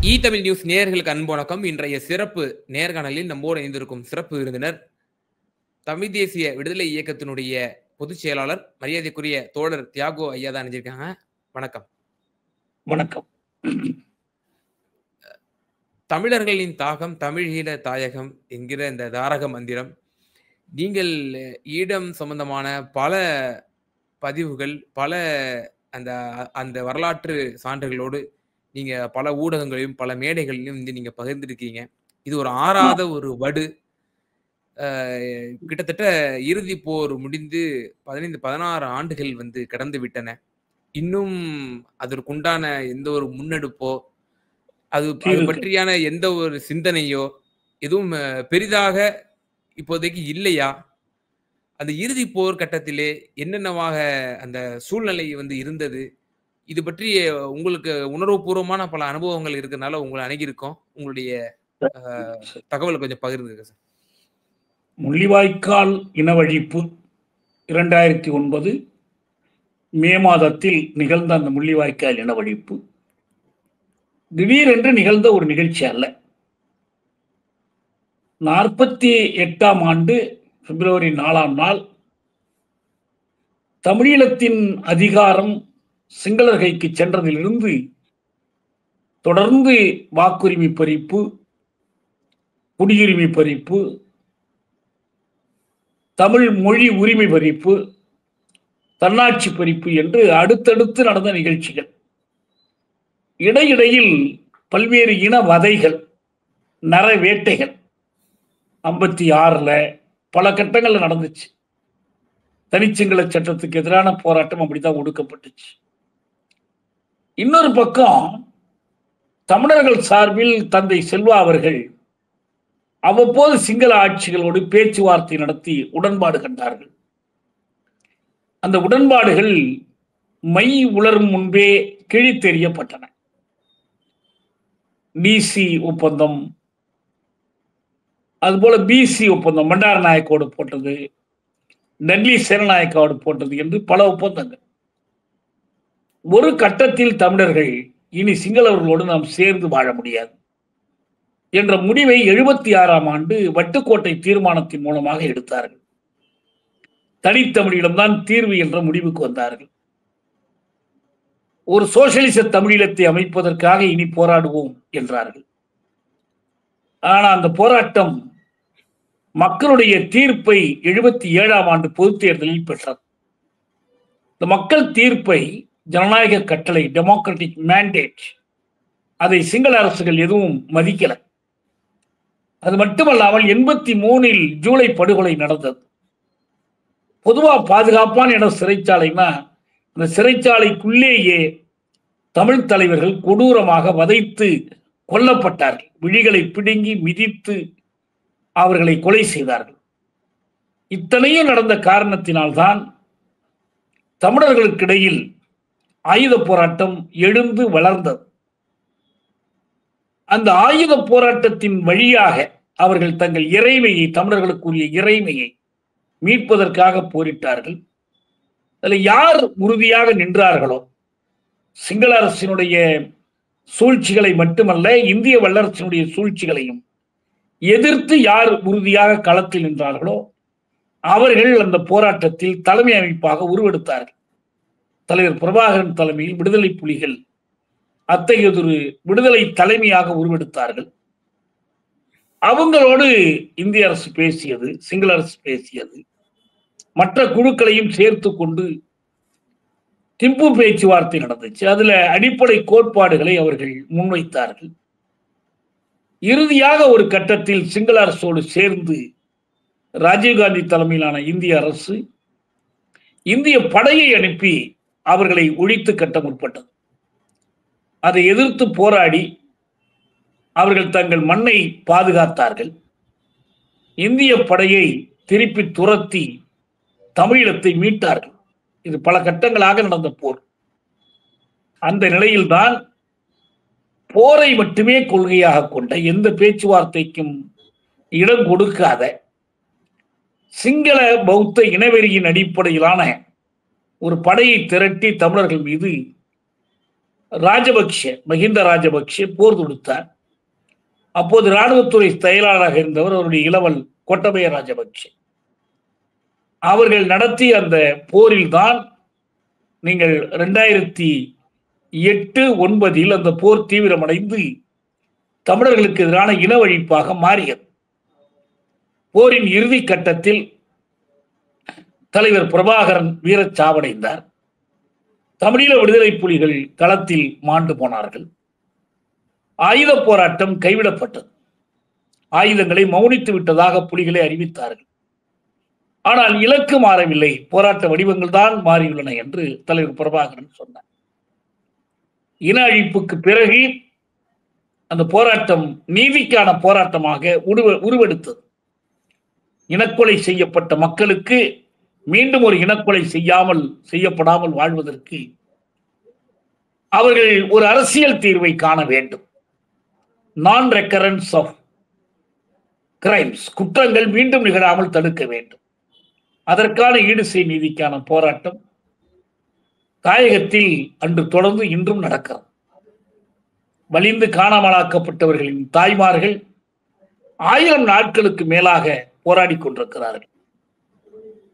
Tamil news நேயர்களுக்கு அன்பு வணக்கம். இன்றைய சிறப்பு நேர்காணலில் நம்மோடு இணைந்திருக்கும் சிறப்பு விருந்தினர் தமிழ் தேசிய விடுதலை இயக்கத்தினுடைய பொதுச் செயலாளர் மரியாதைக்குரிய தோழர் தியாகோ ஐயா தான் இணைஞ்சிருக்காங்க. வணக்கம். வணக்கம். தமிழர்களின் தாகம் தமிழீழ தாயகம் என்கிற இந்த தாரக மந்திரம், நீங்கள் ஈழம் சம்பந்தமான பல பதிவுகள், பல அந்த அந்த வரலாற்று சான்றுகளோடு நீங்க பல ஊடகங்களையும் பல மேடைகளிலும் வந்து நீங்க பகிர்ந்திருக்கீங்க. இது ஒரு ஆறாத ஒரு வடு. கிட்டத்தட்ட இறுதி போர் முடிந்து 16 ஆண்டுகள் வந்து கடந்து விட்டன. இன்னும் அதற்குண்டான எந்த ஒரு முன்னெடுப்போ அது பற்றியான எந்த ஒரு சிந்தனையோ எதுவும் பெரிதாக இப்போதைக்கு இல்லையா? அந்த இறுதி போர் கட்டத்திலே என்னென்னவாக அந்த சூழ்நிலை வந்து இருந்தது? இது பற்றி உங்களுக்கு உணர்வுபூர்வமான பல அனுபவங்கள் இருக்கிறதுனால உங்களை அணுகியிருக்கோம். உங்களுடைய தகவலை கொஞ்சம் பகிர்ந்துங்க சார். முள்ளிவாய்க்கால் இனவழிப்பு 2009 மே மாதத்தில் நிகழ்ந்த அந்த முள்ளிவாய்க்கால் இனவழிப்பு திடீரென்று நிகழ்ந்த ஒரு நிகழ்ச்சி அல்ல. 48ஆம் ஆண்டு பிப்ரவரி 4ஆம் நாள் தமிழீழத்தின் அதிகாரம் சிங்களர் கைக்கு சென்றதிலிருந்து தொடர்ந்து வாக்குரிமை பறிப்பு, குடியுரிமை பறிப்பு, தமிழ் மொழி உரிமை பறிப்பு, தன்னாட்சி பறிப்பு என்று அடுத்தடுத்து நடந்த நிகழ்ச்சிகள். இடையிடையில் பல்வேறு இன வதைகள், நரவேட்டைகள் 56ல் பல கட்டங்கள்ல நடந்துச்சு. தனிச்சிங்கள சட்டத்துக்கு எதிரான போராட்டம் அப்படித்தான் ஒடுக்கப்பட்டுச்சு. இன்னொரு பக்கம் தமிழர்கள் சார்பில் தந்தை செல்வா அவர்கள் அவ்வப்போது சிங்கள ஆட்சிகளோடு பேச்சுவார்த்தை நடத்தி உடன்பாடு கண்டார்கள். அந்த உடன்பாடுகள் மை உலரும் முன்பே கிழித்தெறியப்பட்டன. டிசி ஒப்பந்தம், அதுபோல பிசி ஒப்பந்தம், பண்டார நாயக்கோடு போட்டது, டட்லி சேனநாயக்காவோடு போட்டது என்று பல ஒப்பந்தங்கள். ஒரு கட்டத்தில் தமிழர்கள் இனி சிங்களவர்களோடு நாம் சேர்ந்து வாழ முடியாது என்ற முடிவை 76ஆம் ஆண்டு வட்டுக்கோட்டை தீர்மானத்தின் மூலமாக எடுத்தார்கள். தனித்தமிழிடம்தான் தீர்வு என்ற முடிவுக்கு வந்தார்கள். ஒரு சோசியலிச தமிழீழத்தை அமைப்பதற்காக இனி போராடுவோம் என்றார்கள். ஆனால் அந்த போராட்டம் மக்களுடைய தீர்ப்பை 77ஆம் ஆண்டு பொதுத் தேர்தலில் பெற்றது. இந்த மக்கள் தீர்ப்பை, ஜனநாயக கட்டளை, டெமோக்ராட்டிக் மேண்டேட், அதை சிங்கள அரசுகள் எதுவும் மதிக்கல. அது மட்டுமல்லாமல் 83ல் ஜூலை படுகொலை நடந்தது. பொதுவா பாதுகாப்பான இடம் சிறைச்சாலைனா அந்த சிறைச்சாலைக்குள்ளேயே தமிழ் தலைவர்கள் கொடூரமாக வதைத்து கொல்லப்பட்டார்கள். விழிகளை பிடுங்கி மிதித்து அவர்களை கொலை செய்தார்கள். இத்தனையும் நடந்த காரணத்தினால்தான் தமிழர்களுக்கிடையில் ஆயுத போராட்டம் எழுந்து வளர்ந்தது. அந்த ஆயுத போராட்டத்தின் வழியாக அவர்கள் தங்கள் இறைமையை, தமிழர்களுக்குரிய இறைமையை மீட்பதற்காக போரிட்டார்கள். அதில் யார் உறுதியாக நின்றார்களோ, சிங்கள அரசினுடைய சூழ்ச்சிகளை மட்டுமல்ல, இந்திய வல்லரசினுடைய சூழ்ச்சிகளையும் எதிர்த்து யார் உறுதியாக களத்தில் நின்றார்களோ அவர்கள் அந்த போராட்டத்தில் தலைமை அமைப்பாக உருவெடுத்தார்கள். தலைவர் பிரபாகரன் தலைமையில் விடுதலை புலிகள் அத்தகையதொரு விடுதலை தலைமையாக உருவெடுத்தார்கள். அவங்களோடு இந்திய அரசு பேசியது, சிங்கள அரசு பேசியது, மற்ற குழுக்களையும் சேர்த்து கொண்டு திம்பு பேச்சுவார்த்தை நடந்துச்சு. அதுல அடிப்படை கோட்பாடுகளை அவர்கள் முன்வைத்தார்கள். இறுதியாக ஒரு கட்டத்தில் சிங்கள அரசோடு சேர்ந்து ராஜீவ்காந்தி தலைமையிலான இந்திய அரசு இந்திய படையை அனுப்பி அவர்களை ஒழித்து கட்ட முற்பட்டது. அதை எதிர்த்து போராடி அவர்கள் தங்கள் மண்ணை பாதுகாத்தார்கள். இந்திய படையை திருப்பி துரத்தி தமிழீழத்தை மீட்டார்கள். இது பல கட்டங்களாக நடந்த போர். அந்த நிலையில்தான் போரை மட்டுமே கொள்கையாக கொண்ட, எந்த பேச்சுவார்த்தைக்கும் இடம் கொடுக்காத, சிங்கள பௌத்த இனவெறியின் அடிப்படையிலான ஒரு படையை திரட்டி தமிழர்கள் மீது மஹிந்த ராஜபக்ஷ போர் தொடுத்தார். அப்போது இராணுவத்துறை செயலாளராக இருந்தவர் அவருடைய இளவல் கோட்டபய ராஜபக்ஷ. அவர்கள் நடத்திய அந்த போரில் தான் நீங்கள் 2008-09 அந்த போர் தீவிரமடைந்து தமிழர்களுக்கு எதிரான இனவழிப்பாக மாறியது. போரின் இறுதி கட்டத்தில் தலைவர் பிரபாகரன் வீரச்சாவடைந்தார். தமிழீழ விடுதலை புலிகள் களத்தில் மாண்டு போனார்கள். ஆயுத போராட்டம் கைவிடப்பட்டது. ஆயுதங்களை மௌனித்து விட்டதாக புலிகளை அறிவித்தார்கள். ஆனால் இலக்கு மாறவில்லை, போராட்ட வடிவங்கள் தான் மாறியுள்ளன என்று தலைவர் பிரபாகரன் சொன்னார். இன அழிப்புக்கு பிறகு அந்த போராட்டம் நீதிக்கான போராட்டமாக உருவெடுத்தது. இனக்கொலை செய்யப்பட்ட மக்களுக்கு மீண்டும் ஒரு இனக்கொலை செய்யப்படாமல் வாழ்வதற்கு அவர்கள் ஒரு அரசியல் தீர்வை காண வேண்டும். நான் ரெக்கரன்ஸ் ஆஃப் கிரைம்ஸ், குற்றங்கள் மீண்டும் நிகழாமல் தடுக்க வேண்டும். அதற்கான ஈடுசெய் நீதிக்கான போராட்டம் தாயகத்தில் அன்று தொடர்ந்து இன்றும் நடக்கிறது. வலிந்து காணாமலாக்கப்பட்டவர்களின் தாய்மார்கள் 1000 நாட்களுக்கு மேலாக போராடி கொண்டிருக்கிறார்கள்.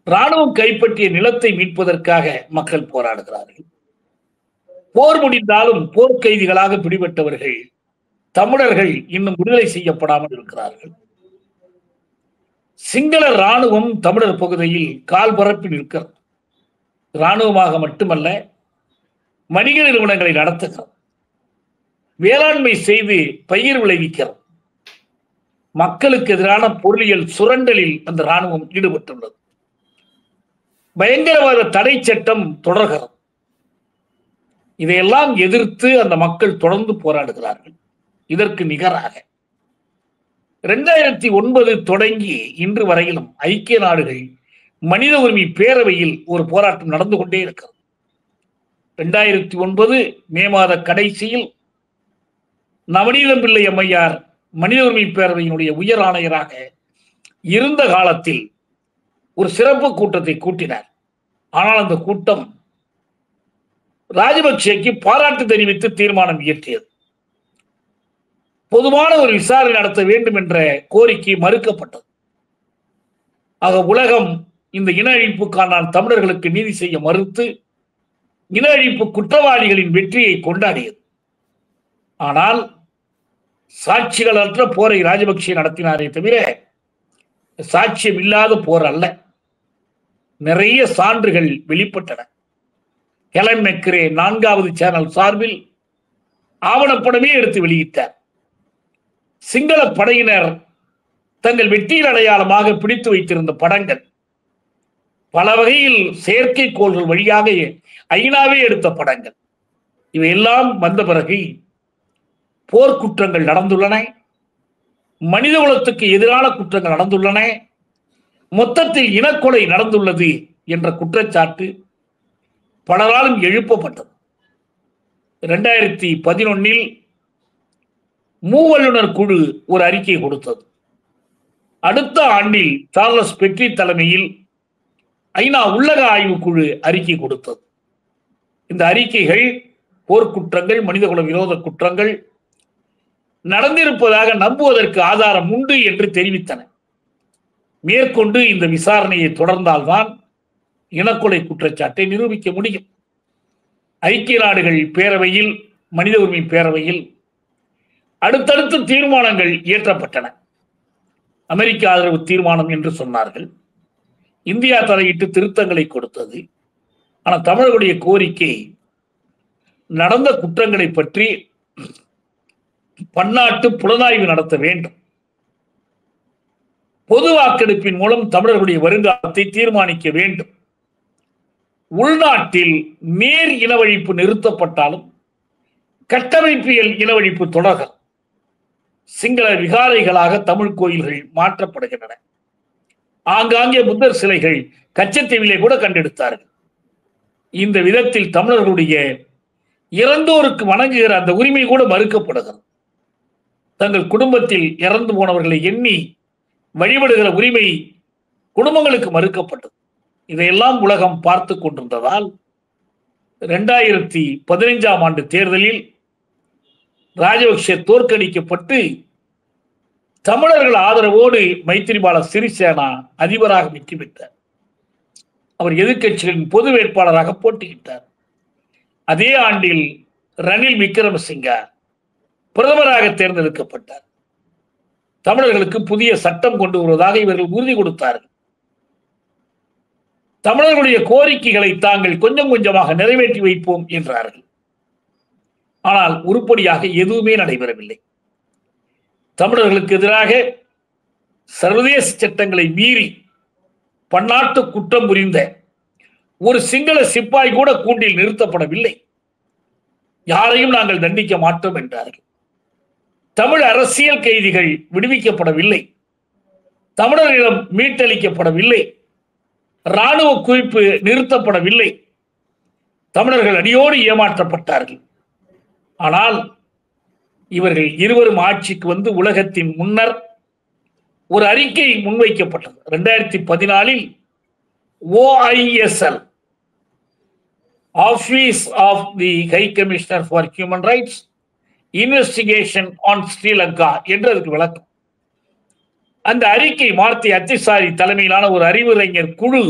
இராணுவம் கைப்பற்றிய நிலத்தை மீட்பதற்காக மக்கள் போராடுகிறார்கள். போர் முடிந்தாலும் போர்க்கைதிகளாக பிடிபட்டவர்கள் தமிழர்கள் இன்னும் விடுதலை செய்யப்படாமல் இருக்கிறார்கள். சிங்கள இராணுவம் தமிழர் பகுதியில் கால் பரப்பி நிற்கிறது. இராணுவமாக மட்டுமல்ல, வணிக நிறுவனங்களை நடத்துகிறது, வேளாண்மை செய்து பயிர் விளைவிக்கிறது. மக்களுக்கு எதிரான பொருளியல் சுரண்டலில் அந்த இராணுவம் ஈடுபட்டுள்ளது. பயங்கரவாத தடை சட்டம் தொடர்கிறது. இதையெல்லாம் எதிர்த்து அந்த மக்கள் தொடர்ந்து போராடுகிறார்கள். இதற்கு நிகராக 2009 தொடங்கி இன்று வரையிலும் ஐக்கிய நாடுகள் மனித உரிமை பேரவையில் ஒரு போராட்டம் நடந்து கொண்டே இருக்கிறது. 2009 மே மாத கடைசியில் நவநீதம் பிள்ளை அம்மையார் மனித உரிமை பேரவையினுடைய உயர் ஆணையராக இருந்த காலத்தில் ஒரு சிறப்பு கூட்டத்தை கூட்டினார். ஆனால் அந்த கூட்டம் ராஜபக்சேக்கு பாராட்டு தெரிவித்து தீர்மானம் இயற்றியது. பொதுவான ஒரு விசாரணை நடத்த வேண்டும் என்ற கோரிக்கை மறுக்கப்பட்டது. ஆக உலகம் இந்த இன அழிப்புக்கான தமிழர்களுக்கு நீதி செய்ய மறுத்து இன அழிப்பு குற்றவாளிகளின் வெற்றியை கொண்டாடியது. ஆனால் சாட்சிகளற்ற போரை ராஜபக்சே நடத்தினாரே தவிர சாட்சியம் இல்லாத போர் அல்ல. நிறைய சான்றுகள் வெளிப்பட்டன. ஹெலன் மெக்கரே 4வது சேனல் சார்பில் ஆவணப்படமே எடுத்து வெளியிட்டார். சிங்கள படையினர் தங்கள் வெற்றியின் அடையாளமாக பிடித்து வைத்திருந்த படங்கள் பல வகையில் செயற்கைக்கோள்கள் வழியாக ஐநாவே எடுத்த படங்கள் இவையெல்லாம் வந்த பிறகு போர்க்குற்றங்கள் நடந்துள்ளன, மனித குலத்துக்கு எதிரான குற்றங்கள் நடந்துள்ளன, மொத்தத்தில் இனக்கொலை நடந்துள்ளது என்ற குற்றச்சாட்டு பலராலும் எழுப்பப்பட்டது. 2011 மூவல்லுநர் குழு ஒரு அறிக்கை கொடுத்தது. அடுத்த ஆண்டில் சார்லஸ் பெட்ரி தலைமையில் ஐநா உள்ளக ஆய்வு குழு அறிக்கை கொடுத்தது. இந்த அறிக்கைகள் போர்க்குற்றங்கள், மனிதகுல விரோத குற்றங்கள் நடந்திருப்பதாக நம்புவதற்கு ஆதாரம் உண்டு என்று தெரிவித்தன. மேற்கொண்டு இந்த விசாரணையை தொடர்ந்தால்தான் இனக்கொலை குற்றச்சாட்டை நிரூபிக்க முடியும். ஐக்கிய நாடுகள் பேரவையில், மனித உரிமை பேரவையில் அடுத்தடுத்து தீர்மானங்கள் இயற்றப்பட்டன. அமெரிக்க ஆதரவு தீர்மானம் என்று சொன்னார்கள். இந்தியா தலையிட்டு திருத்தங்களை கொடுத்தது. ஆனால் தமிழர்களுடைய கோரிக்கை நடந்த குற்றங்களை பற்றி பன்னாட்டு புலனாய்வு நடத்த வேண்டும். பொது வாக்கெடுப்பின் மூலம் தமிழர்களுடைய வருங்காலத்தை தீர்மானிக்க வேண்டும். உள்நாட்டில் நேர் இனவழிப்பு நிறுத்தப்பட்டாலும் கட்டமைப்பியல் இனவழிப்பு தொடர்கள். சிங்கள விகாரைகளாக தமிழ் கோயில்கள் மாற்றப்படுகின்றன. ஆங்காங்கே புத்தர் சிலைகள் கச்சத்தீவிலே கூட கண்டெடுத்தார்கள். இந்த விதத்தில் தமிழர்களுடைய இறந்தோருக்கு வணங்குகிற அந்த உரிமை கூட மறுக்கப்படுகிறது. தங்கள் குடும்பத்தில் இறந்து போனவர்களை எண்ணி வழிபடுகிற உரிமை குடும்பங்களுக்கு மறுக்கப்பட்டது. இதையெல்லாம் உலகம் பார்த்து கொண்டிருந்ததால் 2015 ஆண்டு தேர்தலில் ராஜபக்ஷ தோற்கடிக்கப்பட்டு தமிழர்கள் ஆதரவோடு மைத்திரிபால சிறிசேனா அதிபராக வெற்றி பெற்றார். அவர் எதிர்க்கட்சிகளின் பொது வேட்பாளராக போட்டியிட்டார். அதே ஆண்டில் ரணில் விக்ரமசிங்கா பிரதமராக தேர்ந்தெடுக்கப்பட்டார். தமிழர்களுக்கு புதிய சட்டம் கொண்டு வருவதாக இவர்கள் உறுதி கொடுத்தார்கள். தமிழர்களுடைய கோரிக்கைகளை தாங்கள் கொஞ்சம் கொஞ்சமாக நிறைவேற்றி வைப்போம் என்றார்கள். ஆனால் உருப்படியாக எதுவுமே நடைபெறவில்லை. தமிழர்களுக்கு எதிராக சர்வதேச சட்டங்களை மீறி பன்னாட்டு குற்றம் புரிந்த ஒரு சிங்கள சிப்பாய் கூட கூண்டில் நிறுத்தப்படவில்லை. யாரையும் நாங்கள் தண்டிக்க மாட்டோம் என்றார்கள். தமிழ் அரசியல் கைதிகள் விடுவிக்கப்படவில்லை. தமிழர்களிடம் மீட்டளிக்கப்படவில்லை. இராணுவ குவிப்பு நிறுத்தப்படவில்லை. தமிழர்கள் அடியோடு ஏமாற்றப்பட்டார்கள். ஆனால் இவர்கள் இருவரும் ஆட்சிக்கு வந்து உலகத்தின் முன்னர் ஒரு அறிக்கை முன்வைக்கப்பட்டது. 2014 OISL Office of the High Commissioner for Human Rights Investigation on Sri Lanka என்று அதுக்கு விளக்கம். அந்த அறிக்கை மார்த்தி அத்திசாரி தலைமையிலான ஒரு அறிவுரைஞர் குழு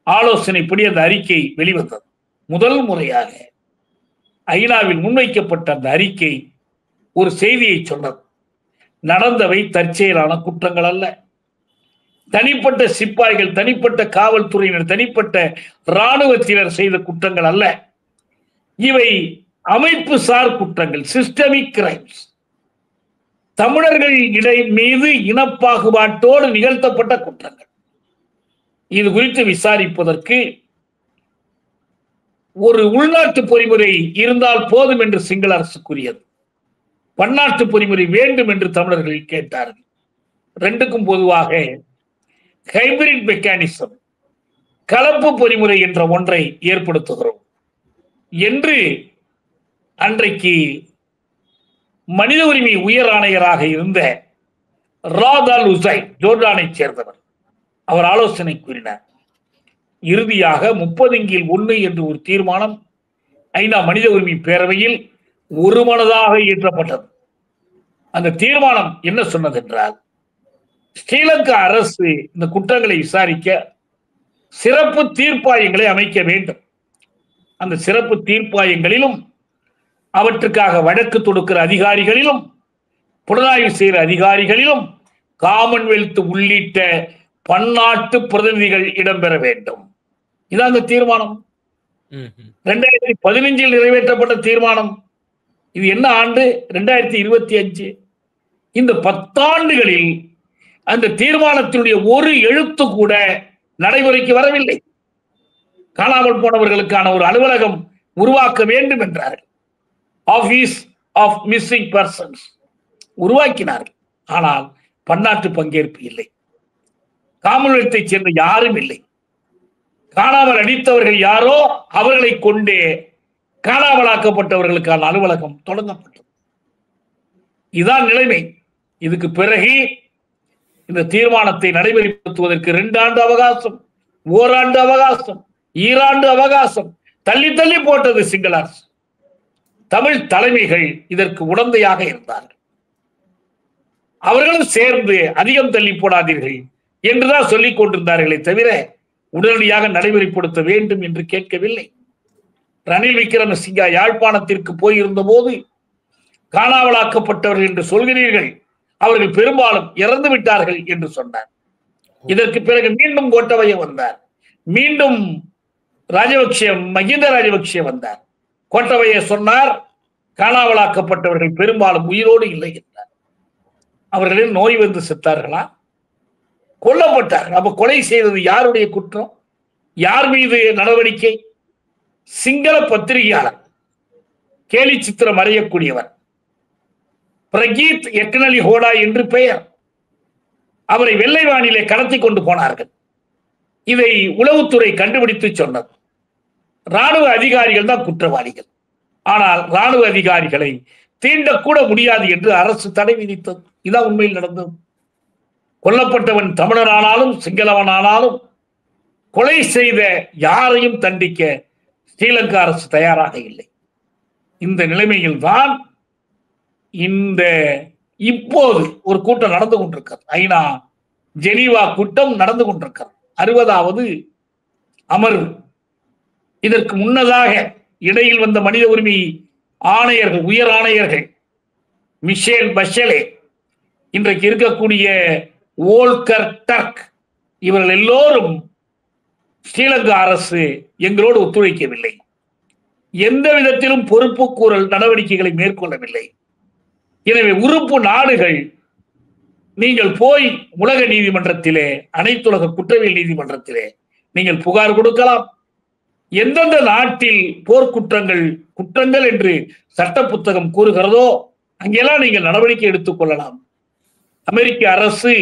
ஆலோசனைப்படி அந்த அறிக்கை வெளிவந்தது. முதல் முறையாக ஐநாவில் முன்வைக்கப்பட்ட அந்த அறிக்கை ஒரு செய்தியை சொன்னது. நடந்தவை தற்செயலான குற்றங்கள் அல்ல. தனிப்பட்ட சிப்பாய்கள், தனிப்பட்ட காவல்துறையினர், தனிப்பட்ட இராணுவத்தினர் செய்த குற்றங்கள் அல்ல. இவை அமைப்பு சார் குற்றங்கள், சிஸ்டமிக் கிரைம்ஸ். தமிழர்கள் மீது இனப்பாகுபாட்டோடு நிகழ்த்தப்பட்ட குற்றங்கள். இது குறித்து விசாரிப்பதற்கு ஒரு உள்நாட்டு பொறிமுறை இருந்தால் போதும் என்று சிங்கள அரசு கூறியது. பன்னாட்டு பொறிமுறை வேண்டும் என்று தமிழர்கள் கேட்டார்கள். ரெண்டுக்கும் பொதுவாக ஹைபிரிட் மெக்கானிசம், கலப்பு பொறிமுறை என்ற ஒன்றை ஏற்படுத்துகிறோம் என்று அன்றைக்கு மனித உரிமை உயர் ஆணையராக இருந்த ராத் அல் ஹுசைன், ஜோர்டானை சேர்ந்தவர், அவர் ஆலோசனை கூறினார். இறுதியாக 30-1 என்று ஒரு தீர்மானம் ஐநா மனித உரிமை பேரவையில் ஒருமனதாக இயற்றப்பட்டது. அந்த தீர்மானம் என்ன சொன்னது என்றால், ஸ்ரீலங்கா அரசு இந்த குற்றங்களை விசாரிக்க சிறப்பு தீர்ப்பாயங்களை அமைக்க வேண்டும். அந்த சிறப்பு தீர்ப்பாயங்களிலும் அவற்றுக்காக வழக்கு தொடுக்கிற அதிகாரிகளிலும் புலனாய்வு செய்கிற அதிகாரிகளிலும் காமன்வெல்த் உள்ளிட்ட பன்னாட்டு பிரதிநிதிகள் இடம்பெற வேண்டும். இதான் அந்த தீர்மானம். 2015 நிறைவேற்றப்பட்ட தீர்மானம். இது என்ன ஆண்டு? 2025. இந்த 10 ஆண்டுகளில் அந்த தீர்மானத்தினுடைய ஒரு எழுத்து கூட நடைமுறைக்கு வரவில்லை. காணாமல் போனவர்களுக்கான ஒரு அலுவலகம் உருவாக்க வேண்டும் என்றார்கள். ஆபீஸ் ஆஃப் மிஸ்ஸிங் பர்சன்ஸ் உருவாக்கினார்கள். ஆனால் பன்னாட்டு பங்கேற்பு இல்லை. காமன்வெல்த்தை சேர்ந்த யாரும் இல்லை. காணாமல் அடித்தவர்கள் யாரோ அவர்களை கொண்டே காணாமலாக்கப்பட்டவர்களுக்கான அலுவலகம் தொடங்கப்பட்டது. இதுதான் நிலைமை. இதுக்கு பிறகு இந்த தீர்மானத்தை நடைமுறைப்படுத்துவதற்கு 2 ஆண்டு அவகாசம், ஓராண்டு அவகாசம், ஈராண்டு அவகாசம் தள்ளி தள்ளி போட்டது சிங்கள அரசு. தமிழ் தலைமைகள் இதற்கு உடந்தையாக இருந்தார்கள். அவர்களும் சேர்ந்து அதிகம் தள்ளி போடாதீர்கள் என்றுதான் சொல்லிக் கொண்டிருந்தார்களே தவிர உடனடியாக நடைமுறைப்படுத்த வேண்டும் என்று கேட்கவில்லை. ரணில் விக்ரமசிங்கா யாழ்ப்பாணத்திற்கு போயிருந்த போது காணாமலாக்கப்பட்டவர்கள் என்று சொல்கிறீர்கள், அவர்கள் பெரும்பாலும் இறந்து விட்டார்கள் என்று சொன்னார். இதற்கு பிறகு மீண்டும் கோட்டபய வந்தார். மீண்டும் மகிந்த ராஜபக்ஷ வந்தார். கோட்டபய சொன்னார், காணாமலாக்கப்பட்டவர்கள் பெரும்பாலும் உயிரோடு இல்லை என்றார். அவர்களின் நோய் வந்து செத்தார்களா? கொல்லப்பட்டார்கள். அப்ப கொலை செய்தது யாருடைய குற்றம்? யார் மீது நடவடிக்கை? சிங்கள பத்திரிகையாளர், கேலி சித்திரம் அறியக்கூடியவர் பிரகீத் எக்னலி ஹோடா என்று பெயர். அவரை வெள்ளை வானிலே கடத்தி கொண்டு போனார்கள். இதை உளவுத்துறை கண்டுபிடித்து சொன்னது. ராணுவ அதிகாரிகள் தான் குற்றவாளிகள். ஆனால் ராணுவ அதிகாரிகளை தீண்டக்கூட முடியாது என்று அரசு தடை விதித்தது. இதான் உண்மையில் நடந்தது. கொல்லப்பட்டவன் தமிழரானாலும் சிங்களவனானாலும் கொலை செய்த யாரையும் தண்டிக்க ஸ்ரீலங்கா அரசு தயாராக இல்லை. இந்த நிலைமையில் தான் இந்த இப்போது ஒரு கூட்டம் நடந்து கொண்டிருக்கிறது. ஐநா ஜெனீவா கூட்டம் நடந்து கொண்டிருக்கிறது, 60வது அமர்வு. இதற்கு முன்னதாக இடையில் வந்த மனித உரிமை ஆணையர்கள், உயர் ஆணையர்கள் மிஷேல் பஷலே, இன்றைக்கு இருக்கக்கூடிய வோல்கர் டர்க், இவர்கள் எல்லோரும் ஸ்ரீலங்கா அரசு எங்களோடு ஒத்துழைக்கவில்லை, எந்த விதத்திலும் பொறுப்பு கூறல் நடவடிக்கைகளை மேற்கொள்ளவில்லை. எனவே உறுப்பு நாடுகள் நீங்கள் போய் உலக நீதிமன்றத்திலே, அனைத்துலக குற்றவியல் நீதிமன்றத்திலே நீங்கள் புகார் கொடுக்கலாம். எந்தெந்த நாட்டில் போர்க்குற்றங்கள் குற்றங்கள் என்று சட்ட புத்தகம் கூறுகிறதோ அங்கெல்லாம் நீங்கள் நடவடிக்கை எடுத்துக் கொள்ளலாம். அமெரிக்க அரசு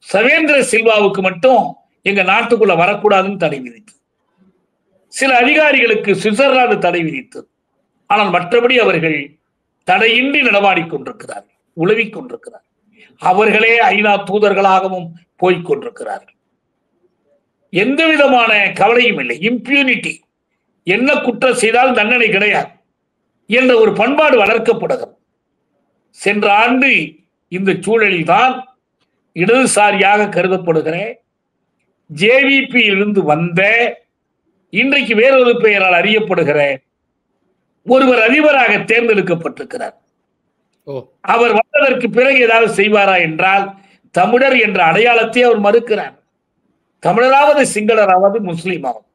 சவேந்திர சில்வாவுக்கு மட்டும் எங்க நாட்டுக்குள்ள வரக்கூடாதுன்னு தடை விதித்தது. சில அதிகாரிகளுக்கு சுவிட்சர்லாந்து தடை விதித்தது. ஆனால் மற்றபடி அவர்கள் தடையின்றி நடமாடிக் கொண்டிருக்கிறார்கள், உழவிக் கொண்டிருக்கிறார்கள். அவர்களே ஐநா தூதர்களாகவும் போய்கொண்டிருக்கிறார்கள். எந்த விதமான கவலையும் இல்லை. இம்பியூனிட்டி, என்ன குற்றம் செய்தால் தண்டனை கிடையாது என்ற ஒரு பண்பாடு வளர்க்கப்படுகிறது. சென்ற ஆண்டு இந்த சூழலில் தான் இடதுசாரியாக கருதப்படுகிற ஜேவிபி இருந்து வந்த, இன்றைக்கு வேறொரு பெயரால் அறியப்படுகிற ஒருவர் அதிபராக தேர்ந்தெடுக்கப்பட்டிருக்கிறார். அவர் வந்ததற்கு பிறகு ஏதாவது செய்வாரா என்றால் தமிழர் என்ற அடையாளத்தை அவர் மறுக்கிறார். தமிழராவது சிங்களராவது முஸ்லீமாவது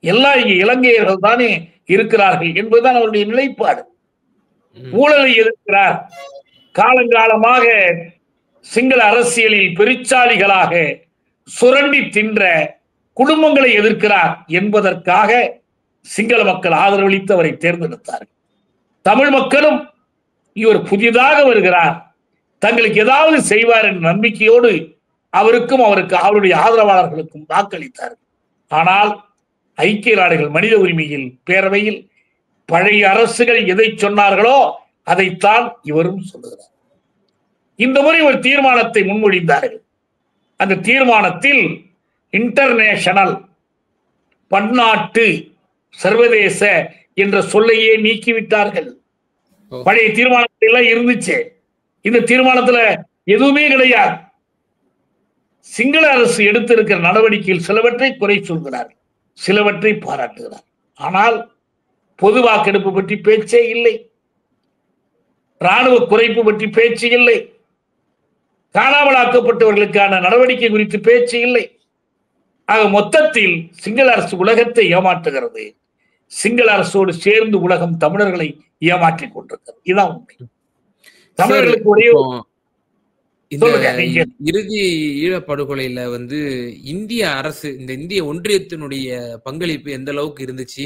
எல்லாம் இங்கே இலங்கையர்கள் தானே இருக்கிறார்கள் என்பதுதான் அவருடைய நிலைப்பாடு. ஊழலை எதிர்க்கிறார். காலங்காலமாக சிங்கள அரசியலில் பெருச்சாளிகளாக சுரண்டி தின்ற குடும்பங்களை எதிர்க்கிறார் என்பதற்காக சிங்கள மக்கள் ஆதரவளித்து அவரை தேர்ந்தெடுத்தார்கள். தமிழ் மக்களும் இவர் புதிதாக வருகிறார், தங்களுக்கு ஏதாவது செய்வார் என்ற நம்பிக்கையோடு அவருக்கும் அவருடைய ஆதரவாளர்களுக்கும் வாக்களித்தார்கள். ஆனால் ஐக்கிய நாடுகள் மனித உரிமையில் பேரவையில் பழைய அரசுகள் எதை சொன்னார்களோ அதைத்தான் இவரும் சொல்லுகிறார். இந்த முறை ஒரு தீர்மானத்தை முன்மொழிந்தார்கள். அந்த தீர்மானத்தில் இன்டர்நேஷனல், பன்னாட்டு, சர்வதேச என்ற சொல்லையே நீக்கிவிட்டார்கள். பழைய தீர்மானத்தில் எல்லாம் இருந்துச்சு, இந்த தீர்மானத்துல எதுவுமே கிடையாது. சிங்கள அரசு எடுத்திருக்கிற நடவடிக்கையில் சிலவற்றை குறை சொல்கிறார், சிலவற்றை பாராட்டுகிறார். ஆனால் பொது வாக்கெடுப்பு பற்றி பேச்சே இல்லை, ராணுவ குறைப்பு பற்றி பேச்சு இல்லை, காணாமலாக்கப்பட்டவர்களுக்கான நடவடிக்கை குறித்து பேச்சு இல்லை. ஆக மொத்தத்தில் சிங்கள அரசு உலகத்தை ஏமாற்றுகிறது, சிங்கள அரசோடு சேர்ந்து உலகம் தமிழர்களை ஏமாற்றிக் கொண்டிருக்கிறது. இதுதான் உண்மை. தமிழர்களுக்கு ஒரே இறுதி ஈழப்படுகொலையில இந்திய அரசு, இந்த இந்திய ஒன்றியத்தினுடைய பங்களிப்பு எந்த அளவுக்கு இருந்துச்சு?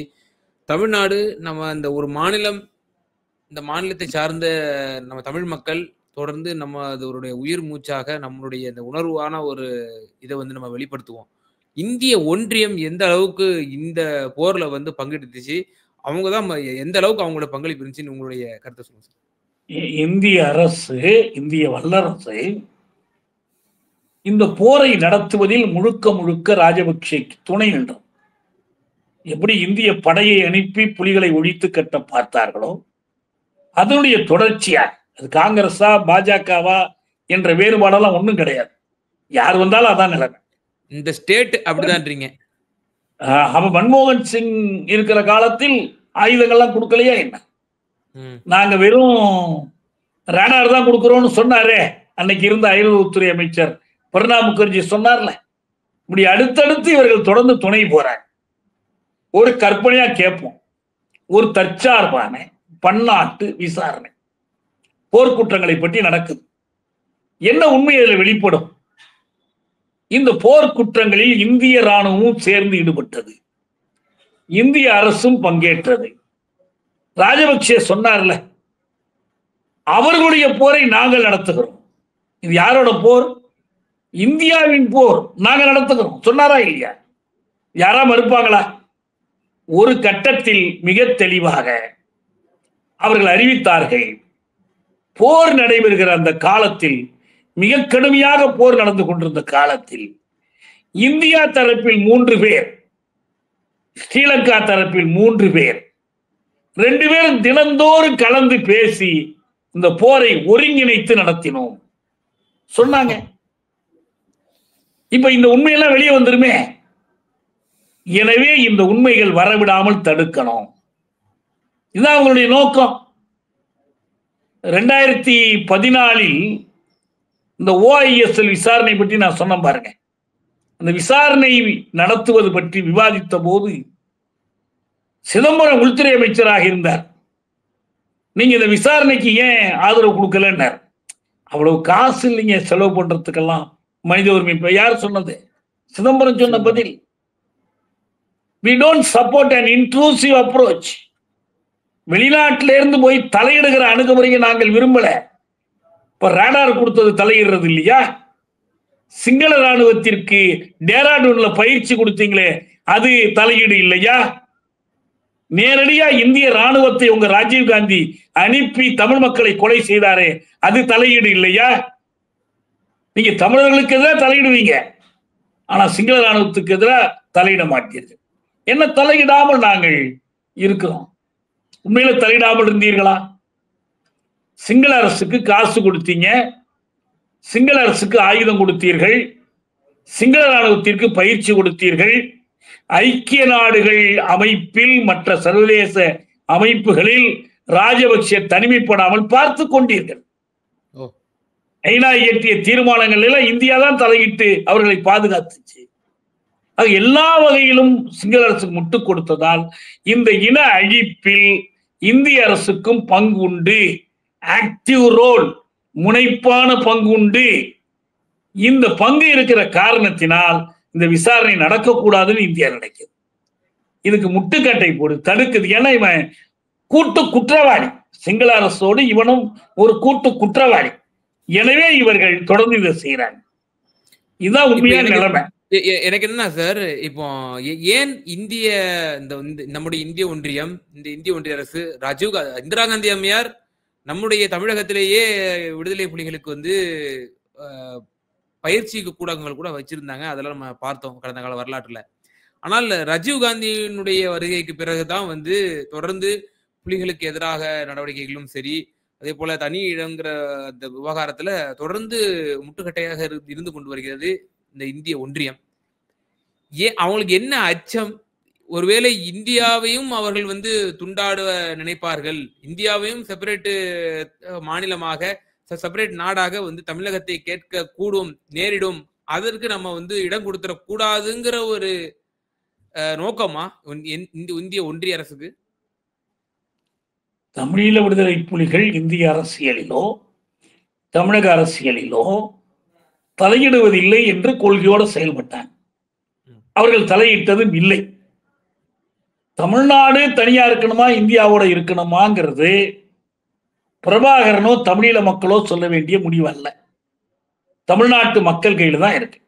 தமிழ்நாடு நம்ம இந்த ஒரு மாநிலம், இந்த மாநிலத்தை சார்ந்த நம்ம தமிழ் மக்கள் தொடர்ந்து நம்ம அதனுடைய உயிர் மூச்சாக நம்மளுடைய இந்த உணர்வான ஒரு இதை நம்ம வெளிப்படுத்துவோம். இந்திய ஒன்றியம் எந்த அளவுக்கு இந்த போர்ல பங்கெடுத்துச்சு, அவங்கதான் எந்த அளவுக்கு அவங்களோட பங்களிப்பு இருந்துச்சுன்னு உங்களுடைய கருத்தை சொல்லுங்க சார். இந்திய அரசு, இந்திய வல்லரசு இந்த போரை நடத்துவதில் முழுக்க முழுக்க ராஜபக்சேக்கு துணை நின்றது. எப்படி இந்திய படையை அனுப்பி புலிகளை ஒழித்து கட்ட பார்த்தார்களோ அதனுடைய தொடர்ச்சியா, அது காங்கிரஸா பாஜகவா என்ற வேறுபாடெல்லாம் ஒண்ணும் கிடையாது. யார் வந்தாலும் அதான் நிலைமை. இந்த ஸ்டேட் அப்படிதான். அவன் மன்மோகன் சிங் இருக்கிற காலத்தில் ஆயுதங்கள்லாம் கொடுக்கலையா என்ன? நாங்க வெறும் ராடார் தான் கொடுக்கிறோம்னு சொன்னாரே அன்னைக்கு இருந்த அயல்வுறவுத்துறை அமைச்சர் பிரணாப் முகர்ஜி சொன்னார்ல. இப்படி அடுத்தடுத்து இவர்கள் தொடர்ந்து துணை போறாங்க. ஒரு கற்பனையா கேட்போம், ஒரு தற்சார்பான பன்னாட்டு விசாரணை போர்க்குற்றங்களை பற்றி நடக்குது. என்ன உண்மை அதில் வெளிப்படும்? இந்த போர்க்குற்றங்களில் இந்திய ராணுவமும் சேர்ந்து ஈடுபட்டது, இந்திய அரசும் பங்கேற்றது. ராஜபக்சே சொன்னார்ல, அவர்களுடைய போரை நாங்கள் நடத்துகிறோம். இது யாரோட போர்? இந்தியாவின் போர், நாங்கள் நடத்துகிறோம் சொன்னாரா இல்லையா? யாரா மறுப்பாங்களா? ஒரு கட்டத்தில் மிக தெளிவாக அவர்கள் அறிவித்தார்கள். போர் நடைபெறுகிற அந்த காலத்தில், மிக கடுமையாக போர் நடந்து கொண்டிருந்த காலத்தில், இந்தியா தரப்பில் 3 பேர் ஸ்ரீலங்கா தரப்பில் 3 பேர், 2 பேரும் தினந்தோறும் கலந்து பேசி இந்த போரை ஒருங்கிணைத்து நடத்தினோம் சொன்னாங்க. இப்ப இந்த உண்மையெல்லாம் வெளியே வந்துருமே. எனவே இந்த உண்மைகள் வரவிடாமல் தடுக்கணும். இதுதான் அவங்களுடைய நோக்கம். 2014 இந்த OISL விசாரணை பற்றி நான் சொன்ன பாருங்க. அந்த விசாரணை நடத்துவது பற்றி விவாதித்த போது சிதம்பரம் உள்துறை அமைச்சராக இருந்தார். நீங்க இந்த விசாரணைக்கு ஏன் ஆதரவு கொடுக்கலன்னார். அவ்வளவு காசு இல்லைங்க செலவு பண்றதுக்கெல்லாம். மனித உரிமை யார் சொன்னது? சிதம்பரம் சொன்ன பதில். We don't support an intrusive approach. வெளிநாட்டில இருந்து போய் தலையிடுகிற அணுகுமுறையை நாங்கள் விரும்பல. இப்ப ரேடார் கொடுத்தது தலையிடுறது இல்லையா? சிங்கள ராணுவத்திற்கு டேராடூன்ல பயிற்சி கொடுத்தீங்களே அது தலையீடு இல்லையா? நேரடியா இந்திய ராணுவத்தை உங்க ராஜீவ்காந்தி அனுப்பி தமிழ் மக்களை கொலை செய்தாரே அது தலையீடு இல்லையா? நீங்க தமிழர்களுக்கு எதிராக தலையிடுவீங்க, ஆனா சிங்கள ராணுவத்துக்கு எதிராக தலையிட மாட்டீர்கள். என்ன தலையிடாமல் நாங்கள் இருக்கிறோம்? உண்மையில தலையிடாமல் இருந்தீர்களா? சிங்கள அரசுக்கு காசு கொடுத்தீங்க, சிங்கள அரசுக்கு ஆயுதம் கொடுத்தீர்கள், சிங்கள ராணுவத்திற்கு பயிற்சி கொடுத்தீர்கள், ஐக்கிய நாடுகள் அமைப்பில் மற்ற சர்வதேச அமைப்புகளில் ராஜபக்சே தனிமைப்படாமல் பார்த்து கொண்டீர்கள். ஐநா இயற்றிய தீர்மானங்கள் எல்லாம் இந்தியா தான் தலையிட்டு அவர்களை பாதுகாத்துச்சு. எல்லா வகையிலும் சிங்கள அரசுக்கு முட்டுக் கொடுத்ததால் இந்த இன அழிப்பில் இந்திய அரசுக்கும் பங்கு உண்டு. ஆக்டிவ் ரோல், முனைப்பான பங்கு உண்டு. இந்த பங்கு இருக்கிற காரணத்தினால் இந்த விசாரணை நடக்கக்கூடாதுன்னு இந்தியா நினைக்குது. இதுக்கு முட்டுக்கட்டை போடு, தடுக்குது. ஏன்னா இவன் கூட்டு குற்றவாளி, சிங்கள அரசோடு இவனும் ஒரு கூட்டு குற்றவாளி. எனவே இவர்கள் தொடர்ந்து இதை செய்யறாங்க. இதுதான் உண்மையான நிலைமை. எனக்கு என்ன சார், இப்போ ஏன் இந்திய நம்முடைய இந்திய ஒன்றியம், இந்த இந்திய ஒன்றிய அரசு, இந்திரா காந்தி அம்மையார் நம்முடைய தமிழகத்திலேயே விடுதலை புலிகளுக்கு பயிற்சி கூடங்கள் கூட வச்சிருந்தாங்க. அதெல்லாம் நம்ம பார்த்தோம் கடந்த கால வரலாற்றுல. ஆனால் ராஜீவ் காந்தியினுடைய வருகைக்கு பிறகுதான் தொடர்ந்து புலிகளுக்கு எதிராக நடவடிக்கைகளும் சரி, அதே போல தனி இடங்கிற அந்த விவகாரத்துல தொடர்ந்து முட்டுக்கட்டையாக இருந்து கொண்டு வருகிறது இந்த இந்திய ஒன்றியம். ஏன் அவங்களுக்கு என்ன அச்சம்? ஒருவேளை இந்தியாவையும் அவர்கள் துண்டாட நினைப்பார்கள், இந்தியாவையும் செப்பரேட் மாநிலமாக, செப்பரேட் நாடாக தமிழகத்தை கேட்க கூடும், நேரிடும், அதற்கு நம்ம இடம் கொடுத்துட கூடாதுங்கிற ஒரு நோக்கமா இந்திய ஒன்றிய அரசுக்கு? தமிழீழ விடுதலை புலிகள் இந்திய அரசியலிலோ தமிழக அரசியலிலோ தலையிடுவதில்லை என்று கொள்கையோடு செயல்பட்டாங்க. அவர்கள் தலையிட்டதும் இல்லை. தமிழ்நாடு தனியா இருக்கணுமா இந்தியாவோட இருக்கணுமாங்கிறது பிரபாகரனோ தமிழீழ மக்களோ சொல்ல வேண்டிய முடிவு அல்ல. தமிழ்நாட்டு மக்கள் கையில் தான் இருக்கு.